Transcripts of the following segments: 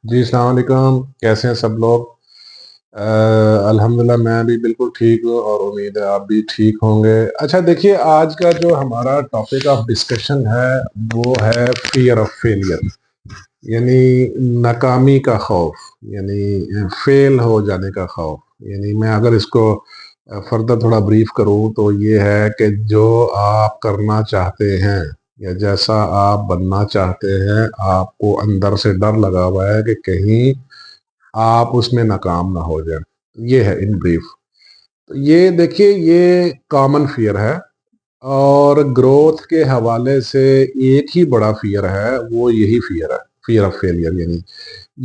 جی السلام علیکم، کیسے ہیں سب لوگ؟ الحمدللہ میں بھی بالکل ٹھیک ہوں اور امید ہے آپ بھی ٹھیک ہوں گے۔ اچھا دیکھیے، آج کا جو ہمارا ٹاپک آف ڈسکشن ہے وہ ہے فیئر آف فیلئر، یعنی ناکامی کا خوف، یعنی فیل ہو جانے کا خوف۔ یعنی میں اگر اس کو فردر تھوڑا بریف کروں تو یہ ہے کہ جو آپ کرنا چاہتے ہیں یا جیسا آپ بننا چاہتے ہیں، آپ کو اندر سے ڈر لگا ہوا ہے کہ کہیں آپ اس میں ناکام نہ ہو جائیں۔ یہ ہے ان بریف۔ یہ دیکھیے، یہ کامن فیئر ہے، اور گروتھ کے حوالے سے ایک ہی بڑا فیئر ہے، وہ یہی فیئر ہے، فیئر آف فیلئر۔ یعنی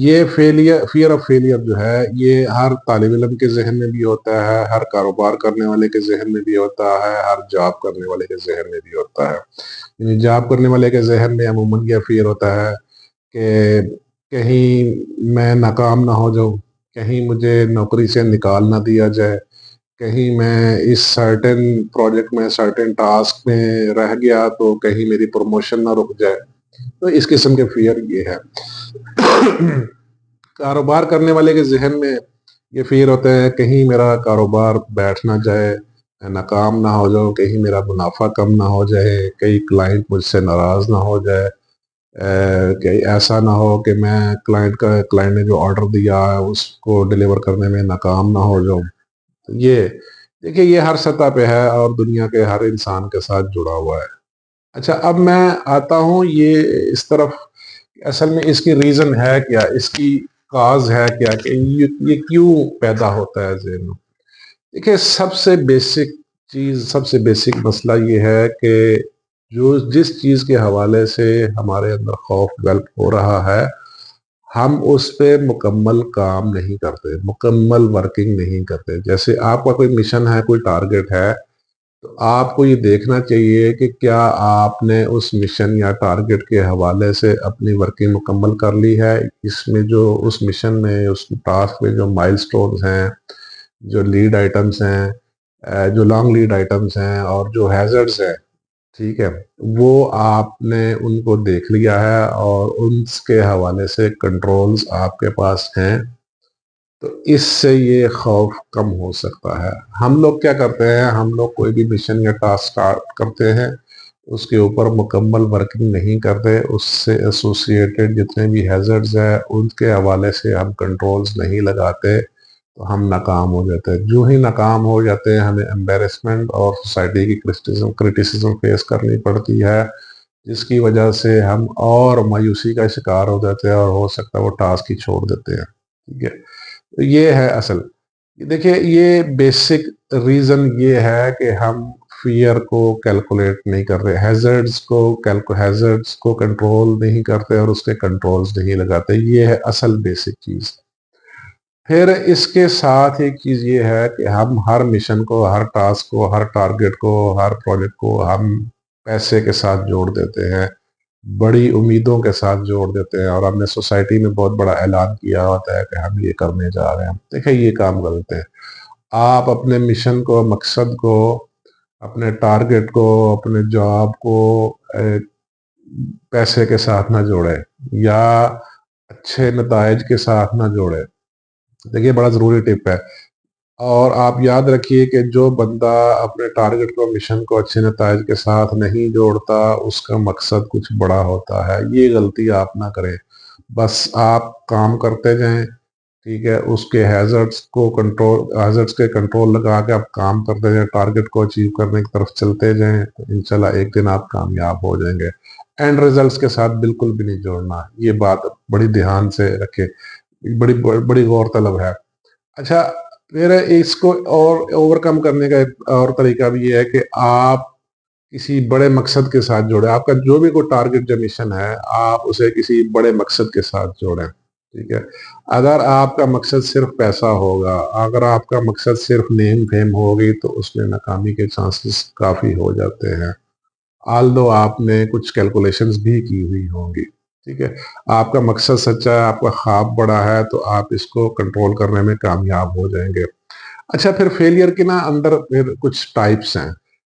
یہ فیئر آف فیلئر جو ہے، یہ ہر طالب علم کے ذہن میں بھی ہوتا ہے، ہر کاروبار کرنے والے کے ذہن میں بھی ہوتا ہے، ہر جاب کرنے والے کے ذہن میں بھی ہوتا ہے۔ یعنی جاب کرنے والے کے ذہن میں عموماً یہ فیئر ہوتا ہے کہ کہیں میں ناکام نہ ہو جاؤں، کہیں مجھے نوکری سے نکال نہ دیا جائے، کہیں میں اس سرٹن پروجیکٹ میں سرٹن ٹاسک میں رہ گیا تو کہیں میری پروموشن نہ رک جائے۔ تو اس قسم کے فیئر یہ ہے۔ کاروبار کرنے والے کے ذہن میں یہ فیئر ہوتا ہے کہیں میرا کاروبار بیٹھ نہ جائے، میں ناکام نہ ہو جاؤں، کہیں میرا منافع کم نہ ہو جائے، کہیں کلائنٹ مجھ سے ناراض نہ ہو جائے، کہ ایسا نہ ہو کہ میں کلائنٹ نے جو آرڈر دیا ہے اس کو ڈیلیور کرنے میں ناکام نہ ہو جاؤں۔ یہ دیکھیے، یہ ہر سطح پہ ہے اور دنیا کے ہر انسان کے ساتھ جڑا ہوا ہے۔ اچھا، اب میں آتا ہوں یہ اس طرف، اصل میں اس کی ریزن ہے کیا، اس کی کاز ہے کیا، کہ یہ کیوں پیدا ہوتا ہے ذہن میں۔ دیکھیے، سب سے بیسک چیز، سب سے بیسک مسئلہ یہ ہے کہ جس چیز کے حوالے سے ہمارے اندر خوف ڈیولپ ہو رہا ہے، ہم اس پہ مکمل کام نہیں کرتے، مکمل ورکنگ نہیں کرتے۔ جیسے آپ کا کوئی مشن ہے، کوئی ٹارگٹ ہے، تو آپ کو یہ دیکھنا چاہیے کہ کیا آپ نے اس مشن یا ٹارگٹ کے حوالے سے اپنی ورکنگ مکمل کر لی ہے۔ اس میں جو اس مشن میں، اس ٹاسک میں جو مائل سٹونز ہیں، جو لیڈ آئٹمز ہیں، جو لانگ لیڈ آئٹمز ہیں، اور جو ہیزرڈز ہیں، ٹھیک ہے، وہ آپ نے ان کو دیکھ لیا ہے اور ان کے حوالے سے کنٹرولز آپ کے پاس ہیں، تو اس سے یہ خوف کم ہو سکتا ہے۔ ہم لوگ کیا کرتے ہیں، ہم لوگ کوئی بھی مشن یا ٹاسک سٹارٹ کرتے ہیں، اس کے اوپر مکمل ورکنگ نہیں کرتے، اس سے ایسوسیٹڈ جتنے بھی ہیزرڈز ہیں ان کے حوالے سے ہم کنٹرولز نہیں لگاتے، تو ہم ناکام ہو جاتے ہیں۔ جو ہی ناکام ہو جاتے ہیں، ہمیں امبیرسمنٹ اور سوسائٹی کی کرٹیسزم فیس کرنی پڑتی ہے، جس کی وجہ سے ہم اور مایوسی کا شکار ہو جاتے ہیں، اور ہو سکتا ہے وہ ٹاسک ہی چھوڑ دیتے ہیں۔ ٹھیک ہے، تو یہ ہے اصل۔ دیکھیے، یہ بیسک ریزن یہ ہے کہ ہم فیئر کو کیلکولیٹ نہیں کر رہے، ہیزرڈز کو کنٹرول نہیں کرتے اور اس کے کنٹرولز نہیں لگاتے۔ یہ ہے اصل بیسک چیز۔ پھر اس کے ساتھ ایک چیز یہ ہے کہ ہم ہر مشن کو، ہر ٹاسک کو، ہر ٹارگٹ کو، ہر پروجیکٹ کو ہم پیسے کے ساتھ جوڑ دیتے ہیں، بڑی امیدوں کے ساتھ جوڑ دیتے ہیں، اور ہم نے سوسائٹی میں بہت بڑا اعلان کیا ہوتا ہے کہ ہم یہ کرنے جا رہے ہیں۔ دیکھیں، یہ کام غلط ہے۔ آپ اپنے مشن کو، مقصد کو، اپنے ٹارگٹ کو، اپنے جاب کو پیسے کے ساتھ نہ جوڑیں، یا اچھے نتائج کے ساتھ نہ جوڑیں۔ دیکھیے، بڑا ضروری ٹپ ہے، اور آپ یاد رکھیے کہ جو بندہ اپنے ٹارگٹ کو، مشن کو اچھے نتائج کے ساتھ نہیں جوڑتا، اس کا مقصد کچھ بڑا ہوتا ہے۔ یہ غلطی آپ نہ کریں۔ بس آپ کام کرتے جائیں، ٹھیک ہے، اس کے ہیزرڈز کے کنٹرول لگا کے آپ کام کرتے جائیں، ٹارگٹ کو اچیو کرنے کی طرف چلتے جائیں، تو انشاءاللہ ایک دن آپ کامیاب ہو جائیں گے۔ اینڈ ریزلٹس کے ساتھ بالکل بھی نہیں جوڑنا، یہ بات بڑی دھیان سے رکھے، بڑی بڑی غور طلب ہے۔ اچھا، پھر اس کو اور اوور کم کرنے کا ایک اور طریقہ بھی یہ ہے کہ آپ کسی بڑے مقصد کے ساتھ جوڑیں۔ آپ کا جو بھی کوئی ٹارگٹ یا مشن ہے، آپ اسے کسی بڑے مقصد کے ساتھ جوڑیں۔ ٹھیک ہے، اگر آپ کا مقصد صرف پیسہ ہوگا، اگر آپ کا مقصد صرف نیم فیم ہوگی، تو اس میں ناکامی کے چانسز کافی ہو جاتے ہیں، آلدو آپ نے کچھ کیلکولیشنز بھی کی ہوئی ہوں گی۔ ٹھیک ہے، آپ کا مقصد سچا ہے، آپ کا خواب بڑا ہے، تو آپ اس کو کنٹرول کرنے میں کامیاب ہو جائیں گے۔ اچھا، پھر فیلئر کے نا اندر پھر کچھ ٹائپس ہیں۔